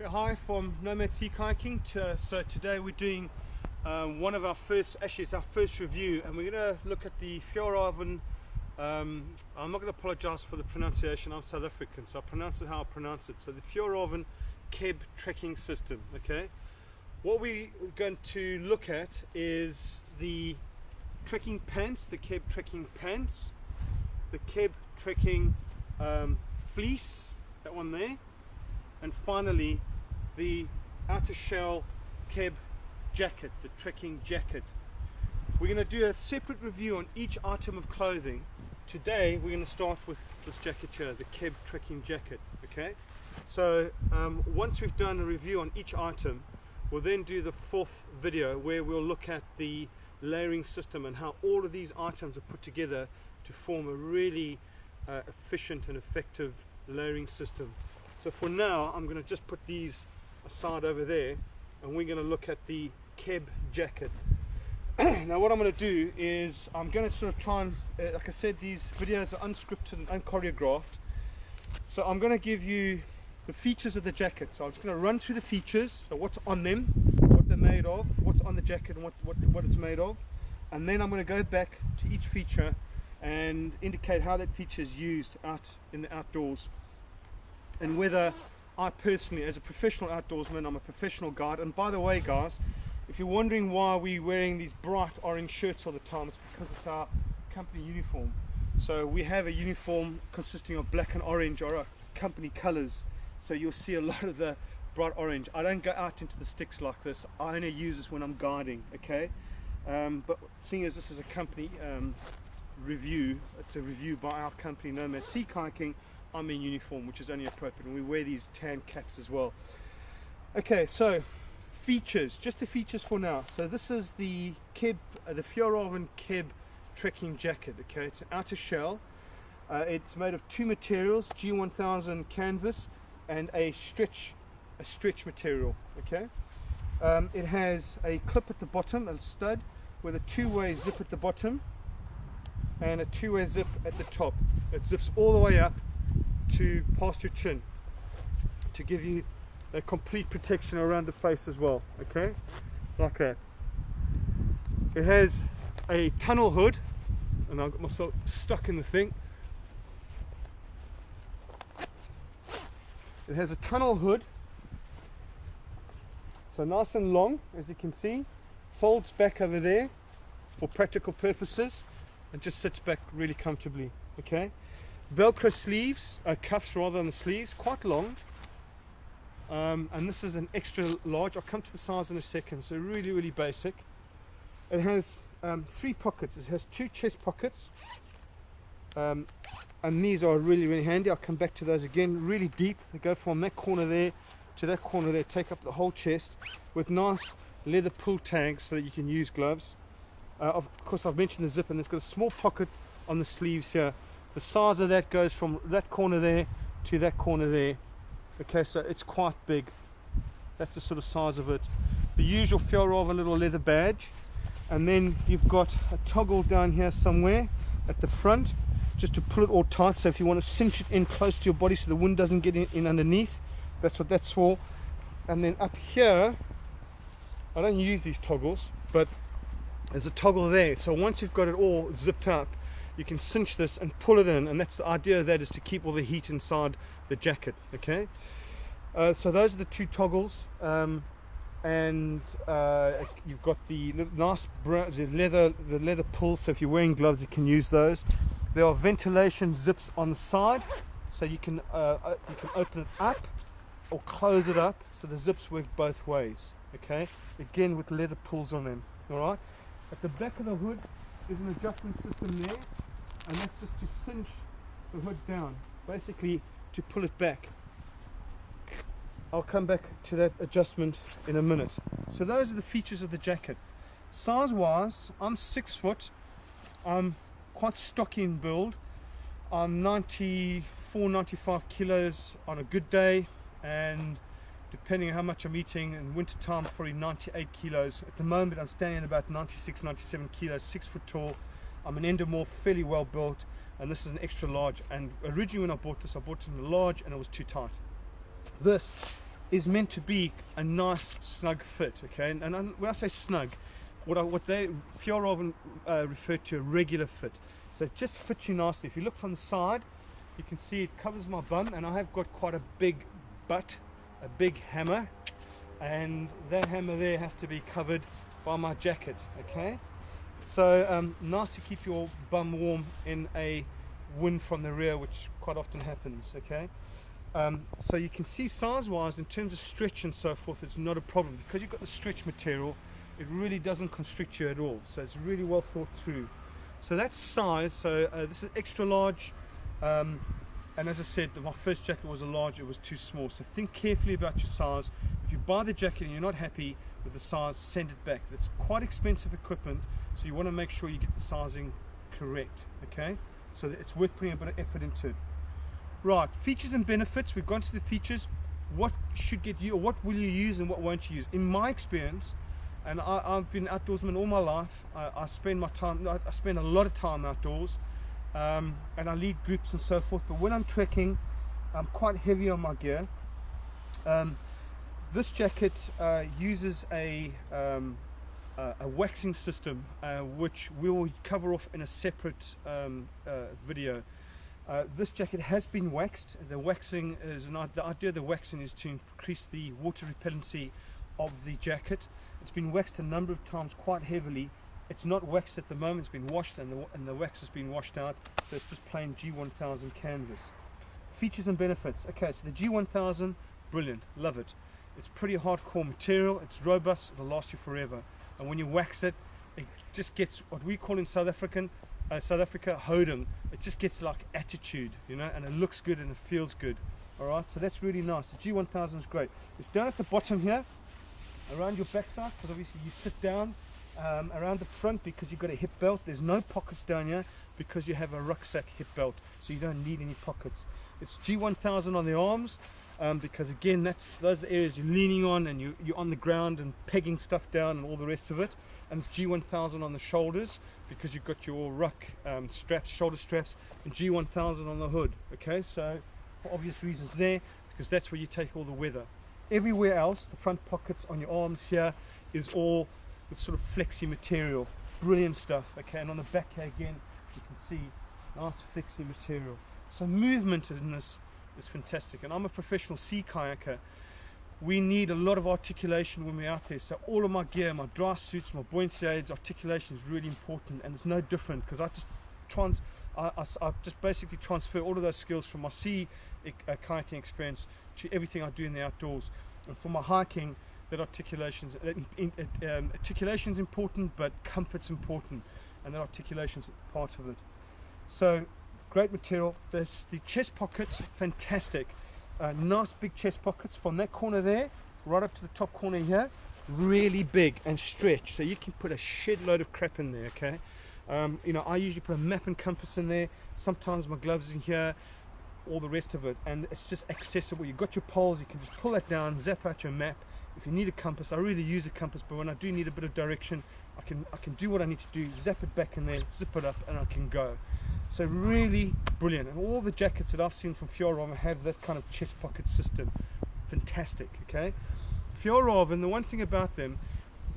Hi from Nomad Kayaking. So today we're doing one of our first, actually it's our first review, and we're going to look at the Fjallraven. I'm not going to apologize for the pronunciation, I'm South African, so I pronounce it how I pronounce it. So the Fjallraven Keb trekking system. Okay, what we're going to look at is the trekking pants, the Keb trekking pants, the Keb trekking fleece, that one there, and finally the outer shell Keb jacket, the trekking jacket. We're going to do a separate review on each item of clothing. Today we're going to start with this jacket here, the Keb trekking jacket. Okay, so once we've done a review on each item, we'll then do the fourth video where we'll look at the layering system and how all of these items are put together to form a really efficient and effective layering system. So for now I'm going to just put these aside over there, and we're going to look at the Keb jacket. Now what I'm going to do is I'm going to sort of try and, like I said, these videos are unscripted and unchoreographed, so I'm going to give you the features of the jacket. So I'm just going to run through the features, so what's on them, what they're made of, what's on the jacket, and what it's made of, and then I'm going to go back to each feature and indicate how that feature is used out in the outdoors, and whether I personally, as a professional outdoorsman, I'm a professional guide. And by the way guys, if you're wondering why we're wearing these bright orange shirts all the time, it's because it's our company uniform. So we have a uniform consisting of black and orange, or our company colors, so you'll see a lot of the bright orange. I don't go out into the sticks like this, I only use this when I'm guiding. Okay, but seeing as this is a company review, it's a review by our company Nomad Kayaking, I'm in uniform, which is only appropriate, and we wear these tan caps as well. Okay, so features, just the features for now. So this is the Keb, the Fjallraven Keb trekking jacket. Okay, it's an outer shell. It's made of two materials: G1000 canvas and a stretch material. Okay, it has a clip at the bottom, a stud with a two-way zip at the bottom and a two-way zip at the top. It zips all the way up to past your chin to give you a complete protection around the face as well. Okay, like that. It has a tunnel hood, and I've got myself stuck in the thing. It has a tunnel hood, so nice and long, as you can see, folds back over there for practical purposes and just sits back really comfortably. Okay, Velcro sleeves, cuffs rather on the sleeves, quite long, and this is an extra large. I'll come to the size in a second. So really basic. It has 3 pockets. It has 2 chest pockets, and these are really handy. I'll come back to those again. Really deep, they go from that corner there to that corner there, take up the whole chest, with nice leather pull tags so that you can use gloves. Of course I've mentioned the zip, and it's got a small pocket on the sleeves here. The size of that goes from that corner there to that corner there. Okay, so it's quite big. That's the sort of size of it. The usual Fjallraven little leather badge, and then you've got a toggle down here somewhere at the front just to pull it all tight. So if you want to cinch it in close to your body so the wind doesn't get in underneath, that's what that's for. And then up here, I don't use these toggles, but there's a toggle there. So once you've got it all zipped up, you can cinch this and pull it in, and that's the idea of that, is to keep all the heat inside the jacket. Okay, so those are the 2 toggles, and you've got the nice the leather pull, so if you're wearing gloves you can use those. There are ventilation zips on the side, so you can open it up or close it up, so the zips work both ways. Okay, again with leather pulls on them. Alright, at the back of the hood there's an adjustment system there, and that's just to cinch the hood down, basically to pull it back. I'll come back to that adjustment in a minute. So those are the features of the jacket. Size wise, I'm 6 foot, I'm quite stocky in build, I'm 94-95 kilos on a good day, and depending on how much I'm eating in winter time, probably 98 kilos. At the moment I'm standing at about 96-97 kilos, 6 foot tall. I'm an endomorph, fairly well built, and this is an extra large. And originally when I bought this, I bought it in a large and it was too tight. This is meant to be a nice snug fit, okay? And when I say snug, what they Fjallraven refer to a regular fit. So it just fits you nicely. If you look from the side, you can see it covers my bum, and I have got quite a big butt, a big hammer, and that hammer there has to be covered by my jacket, okay? So nice to keep your bum warm in a wind from the rear, which quite often happens, okay? So you can see size-wise, in terms of stretch and so forth, it's not a problem because you've got the stretch material. It really doesn't constrict you at all, so it's really well thought through. So that's size. So this is extra large, and as I said, my first jacket was a large, it was too small. So think carefully about your size. If you buy the jacket and you're not happy with the size, send it back. It's quite expensive equipment, so you want to make sure you get the sizing correct, okay? So that it's worth putting a bit of effort into it. Right, features and benefits. We've gone to the features. What should get you, or what will you use and what won't you use? In my experience, and I've been outdoorsman all my life. I spend a lot of time outdoors, and I lead groups and so forth. But when I'm trekking, I'm quite heavy on my gear. This jacket uses a waxing system, which we will cover off in a separate video. This jacket has been waxed. The waxing is the idea of the waxing is to increase the water repellency of the jacket. It's been waxed a number of times quite heavily. It's not waxed at the moment, it's been washed, and the wax has been washed out, so it's just plain G1000 canvas. Features and benefits. Okay, so the G1000, brilliant, love it. It's pretty hardcore material, it's robust, it'll last you forever. And when you wax it, it just gets what we call in South Africa houding. It just gets like attitude, you know, and it looks good and it feels good. Alright, so that's really nice. The G1000 is great. It's down at the bottom here, around your backside, because obviously you sit down, around the front because you've got a hip belt. There's no pockets down here because you have a rucksack hip belt, so you don't need any pockets. It's G1000 on the arms, because again, those are the areas you're leaning on, and you're on the ground and pegging stuff down and all the rest of it. And it's G1000 on the shoulders because you've got your ruck straps, shoulder straps, and G1000 on the hood. Okay, so for obvious reasons there, because that's where you take all the weather. Everywhere else, the front pockets on your arms here is all this sort of flexi material. Brilliant stuff. Okay, and on the back here again, you can see nice flexi material. So movement in this is fantastic. And I'm a professional sea kayaker. We need a lot of articulation when we're out there. So all of my gear, my dry suits, my buoyancy aids, articulation is really important, and it's no different because I just basically transfer all of those skills from my sea kayaking experience to everything I do in the outdoors. And for my hiking, that articulation is important, but comfort's important, and that articulation is part of it. So great material. The chest pockets, fantastic. Nice big chest pockets from that corner there right up to the top corner here, really big and stretched, so you can put a shed load of crap in there. Okay, you know, I usually put a map and compass in there, sometimes my gloves in here, all the rest of it, and it's just accessible. You've got your poles, you can just pull that down, zap out your map. If you need a compass, I really use a compass, but when I do need a bit of direction, I can do what I need to do, zap it back in there, zip it up, and I can go. So really brilliant. And all the jackets that I've seen from Fjallraven have that kind of chest pocket system. Fantastic. Okay, Fjallraven, the one thing about them,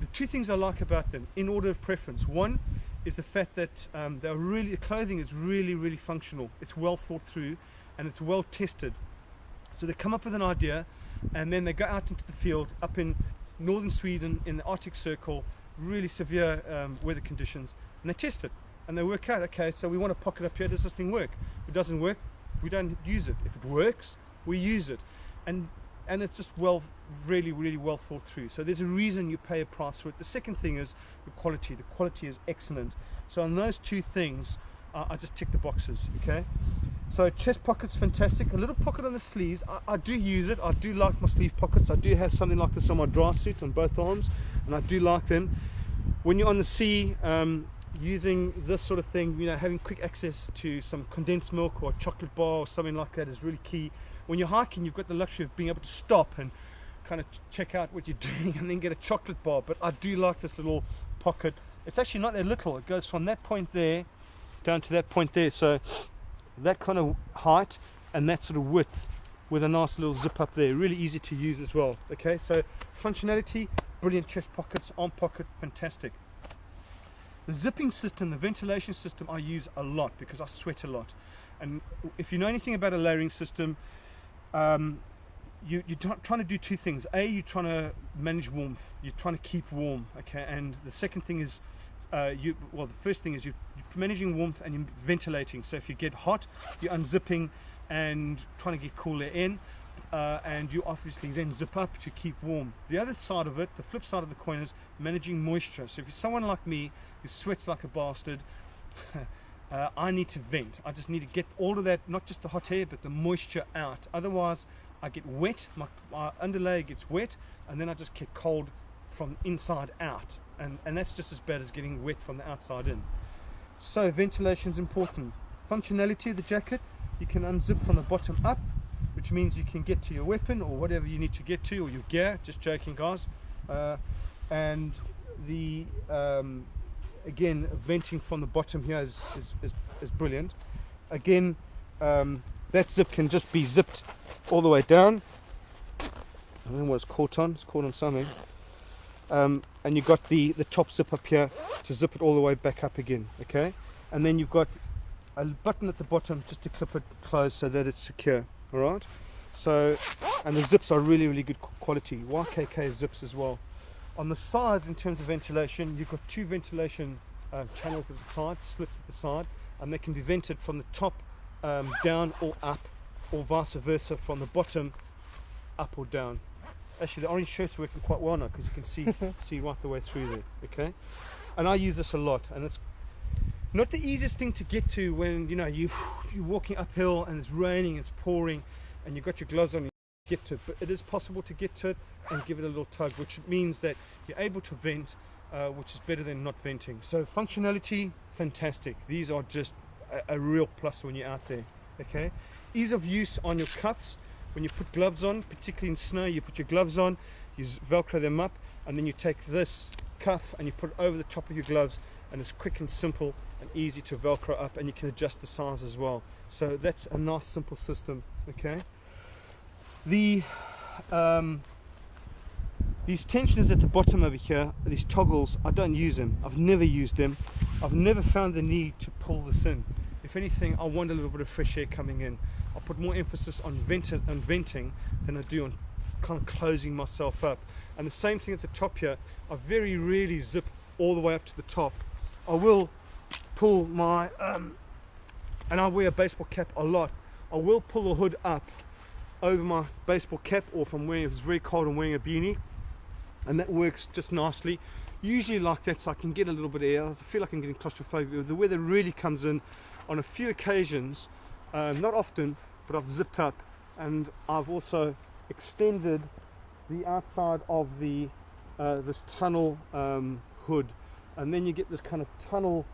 the two things I like about them in order of preference. One is the fact that the clothing is really functional. It's well thought through and it's well tested. So they come up with an idea, and then they go out into the field up in northern Sweden in the Arctic Circle, really severe weather conditions, and they test it and they work out, okay, so we want a pocket up here, does this thing work? If it doesn't work, we don't use it. If it works, we use it. And it's just really well thought through. So there's a reason you pay a price for it. The second thing is the quality. The quality is excellent. So on those two things, I just tick the boxes. Okay, so chest pockets, fantastic. A little pocket on the sleeves, I do use it. I do like my sleeve pockets. I do have something like this on my dry suit on both arms, and I do like them. When you're on the sea, using this sort of thing, you know, having quick access to some condensed milk or a chocolate bar or something like that is really key. When you're hiking, you've got the luxury of being able to stop and kind of check out what you're doing and then get a chocolate bar. But I do like this little pocket. It's actually not that little. It goes from that point there down to that point there. So that kind of height and that sort of width with a nice little zip up there, really easy to use as well. Okay, so functionality, brilliant, chest pockets, arm pocket, fantastic. The zipping system, the ventilation system, I use a lot because I sweat a lot. And if you know anything about a layering system, you're trying to do two things. A, you're trying to manage warmth, you're trying to keep warm, okay, and the second thing is the first thing is you're managing warmth and you're ventilating. So if you get hot, you're unzipping and trying to get cooler in, and you obviously then zip up to keep warm. The other side of it, the flip side of the coin, is managing moisture. So if you're someone like me who sweats like a bastard, I need to vent. I just need to get all of that, not just the hot air, but the moisture out. Otherwise, I get wet, my underlay gets wet, and then I just get cold from inside out. And that's just as bad as getting wet from the outside in. So ventilation is important. Functionality of the jacket, you can unzip from the bottom up, which means you can get to your weapon or whatever you need to get to, or your gear. Just joking, guys. And the again, venting from the bottom here is brilliant. Again, that zip can just be zipped all the way down. I don't know what it's caught on. It's caught on something. And you've got the top zip up here to zip it all the way back up again. Okay, and then you've got a button at the bottom just to clip it closed so that it's secure. All right. So, and the zips are really good quality. YKK zips as well. On the sides, in terms of ventilation, you've got two ventilation channels at the side, slits at the side, and they can be vented from the top down or up, or vice versa from the bottom up or down. Actually, the orange shirt's working quite well now because you can see right the way through there. Okay, and I use this a lot, and it's not the easiest thing to get to when you're walking uphill and it's raining, it's pouring, and you've got your gloves on. Get to it, but it is possible to get to it and give it a little tug, which means that you're able to vent, which is better than not venting. So functionality, fantastic. These are just a real plus when you're out there. Okay, ease of use on your cuffs. When you put gloves on, particularly in snow, you put your gloves on, you velcro them up, and then you take this cuff and you put it over the top of your gloves, and it's quick and simple and easy to velcro up, and you can adjust the size as well. So that's a nice simple system. Okay, these tensioners at the bottom over here, these toggles, I don't use them. I've never used them. I've never found the need to pull this in. If anything, I want a little bit of fresh air coming in. I put more emphasis on venting than I do on kind of closing myself up. And the same thing at the top here. I very rarely zip all the way up to the top. I will pull my and I wear a baseball cap a lot. I will pull the hood up over my baseball cap, or if it's very cold and wearing a beanie, and that works just nicely. Usually like that, so I can get a little bit of air. I feel like I'm getting claustrophobic. The weather really comes in. On a few occasions, not often, but I've zipped up, and I've also extended the outside of the this tunnel hood, and then you get this kind of tunnel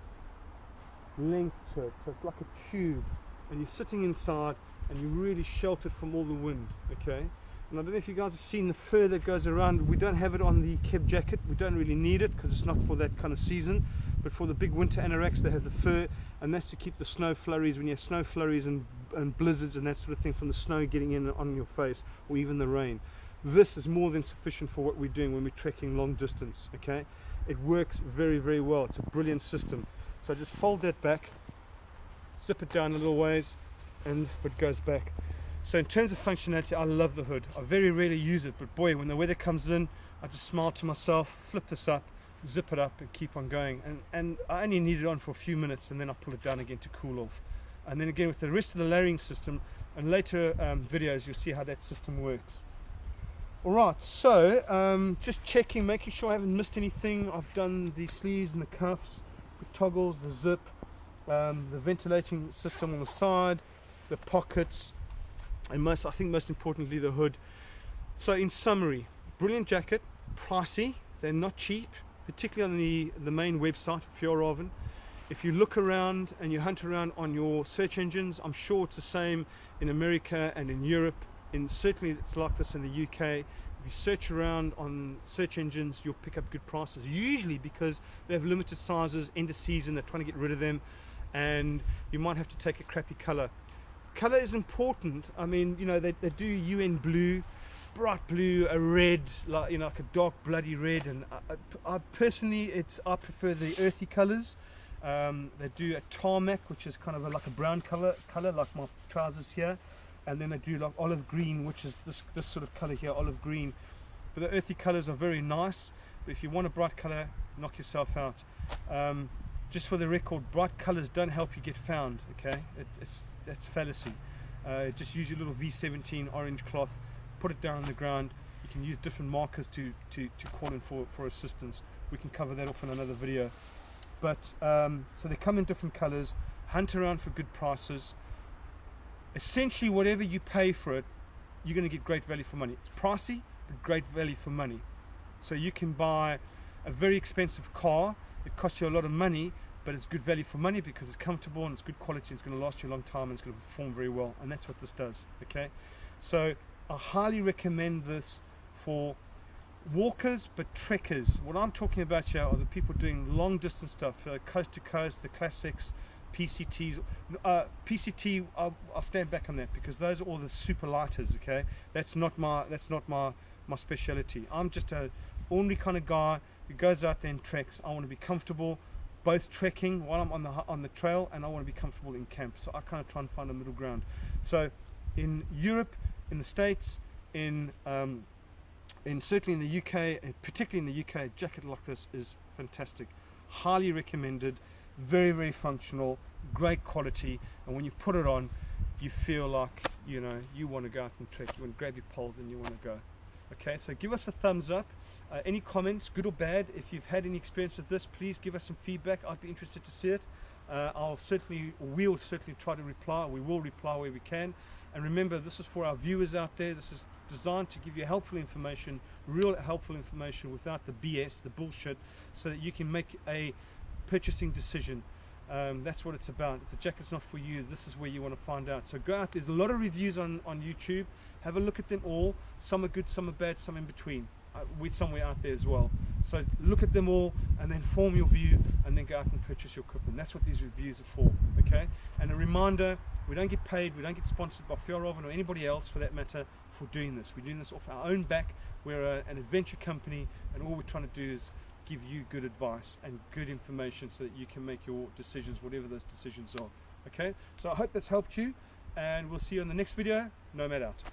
length to it, so it's like a tube, and you're sitting inside and you're really sheltered from all the wind. Okay, and I don't know if you guys have seen the fur that goes around. We don't have it on the Keb jacket. We don't really need it because it's not for that kind of season, but for the big winter anoraks they have the fur, and that's to keep the snow flurries, when you have snow flurries and blizzards and that sort of thing, from the snow getting in on your face, or even the rain. This is more than sufficient for what we're doing when we're trekking long distance. Okay, it works very well. It's a brilliant system. So just fold that back, zip it down a little ways, and it goes back. So in terms of functionality, I love the hood. I very rarely use it, but boy, when the weather comes in, I just smile to myself, flip this up, zip it up, and keep on going. And I only need it on for a few minutes, and then I pull it down again to cool off. And then again with the rest of the layering system, and later videos you'll see how that system works. Alright, so just checking, making sure I haven't missed anything. I've done the sleeves and the cuffs, the toggles, the zip, the ventilating system on the side, the pockets, and I think most importantly the hood. So in summary, brilliant jacket, pricey, they're not cheap, particularly on the main website, Fjallraven. If you look around and you hunt around on your search engines, I'm sure it's the same in America and in Europe, certainly it's like this in the UK. If you search around on search engines, you'll pick up good prices, usually because they have limited sizes, end of season, they're trying to get rid of them, and you might have to take a crappy color. Color is important. I mean, you know, they do UN blue, bright blue, a red, like, you know, like a dark bloody red, and I personally, I prefer the earthy colors. They do a tarmac, which is kind of like a brown color like my trousers here, and then they do like olive green, which is this sort of color here, olive green. But the earthy colors are very nice. But if you want a bright color, knock yourself out. Just for the record, bright colors don't help you get found. Okay, that's fallacy. Just use your little V17 orange cloth, put it down on the ground. You can use different markers to call in for assistance. We can cover that off in another video. But so they come in different colors. Hunt around for good prices. Essentially, whatever you pay for it, you're going to get great value for money. It's pricey, but great value for money. So you can buy a very expensive car. It costs you a lot of money, but it's good value for money because it's comfortable and it's good quality. It's going to last you a long time and it's going to perform very well. And that's what this does. Okay, so I highly recommend this for walkers, but trekkers. What I'm talking about here are the people doing long distance stuff, coast to coast, the classics, PCTs. PCT, I'll stand back on that because those are all the super lighters. Okay, that's not my speciality. I'm just a ordinary kind of guy who goes out there and treks. I want to be comfortable both trekking while I'm on the trail, and I want to be comfortable in camp. So I kind of try and find a middle ground. So in Europe, in the States, certainly in the UK, and particularly in the UK, a jacket like this is fantastic. Highly recommended. Very, very functional, great quality, and when you put it on, you feel like, you know, you want to go out and trek. You want to grab your poles and you want to go. Okay, so give us a thumbs up. Any comments, good or bad. If you've had any experience with this, please give us some feedback. I'd be interested to see it. We'll certainly try to reply. We will reply where we can. And remember, this is for our viewers out there. This is designed to give you helpful information, real helpful information without the BS, the bullshit, so that you can make a purchasing decision. That's what it's about. If the jacket's not for you, this is where you want to find out. So go out. There's a lot of reviews on YouTube. Have a look at them all. Some are good, some are bad, some in between. We're somewhere out there as well. So look at them all and then form your view and then go out and purchase your equipment. That's what these reviews are for. Okay? And a reminder, we don't get paid, we don't get sponsored by Fjallraven or anybody else for that matter for doing this. We're doing this off our own back. We're an adventure company, and all we're trying to do is give you good advice and good information so that you can make your decisions, whatever those decisions are. Okay? So I hope that's helped you, and we'll see you in the next video. Nomad out.